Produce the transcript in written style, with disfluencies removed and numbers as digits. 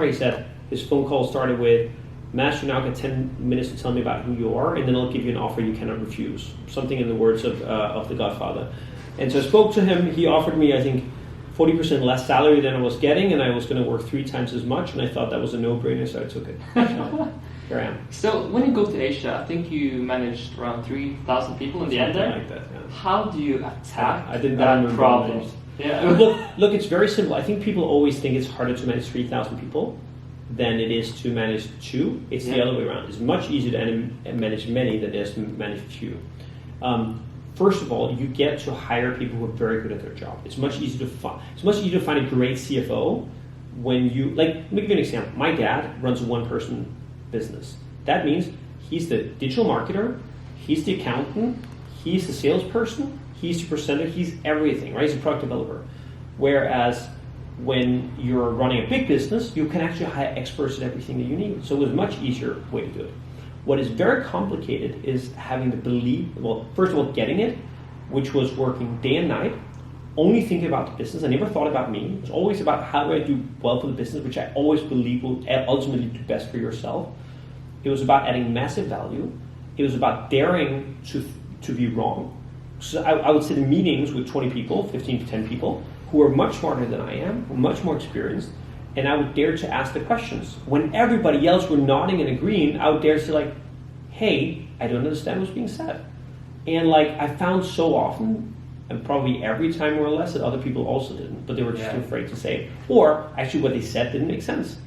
He said his phone call started with, Master, now get 10 minutes to tell me about who you are, and then I'll give you an offer you cannot refuse. Something in the words of The Godfather. And so I spoke to him. He offered me, I think, 40% less salary than I was getting, and I was going to work 3 times as much, and I thought that was a no-brainer, so I took it. So here I am. So when you go to Asia, I think you managed around 3,000 people in the end there. Like that, yeah. How do you attack that problem? Yeah. Look, it's very simple. I think people always think it's harder to manage 3,000 people than it is to manage 2. It's the other way around. It's much easier to manage many than it is to manage few. First of all, you get to hire people who are very good at their job. It's much easier to find a great CFO when you, like, let me give you an example. My dad runs a one-person business. That means he's the digital marketer, he's the accountant, he's the salesperson, he's the presenter, he's everything, right? He's a product developer. Whereas when you're running a big business, you can actually hire experts at everything that you need. So it was a much easier way to do it. What is very complicated is having the belief, well, first of all, getting it, which was working day and night, only thinking about the business. I never thought about me. It was always about how do I do well for the business, which I always believe will ultimately do best for yourself. It was about adding massive value. It was about daring to be wrong. So I would sit in meetings with 20 people, 15 to 10 people, who are much smarter than I am, who are much more experienced, and I would dare to ask the questions. When everybody else were nodding and agreeing, I would dare to say, like, hey, I don't understand what's being said. And like, I found so often, and probably every time more or less, that other people also didn't, but they were just too afraid to say it. Or actually what they said didn't make sense.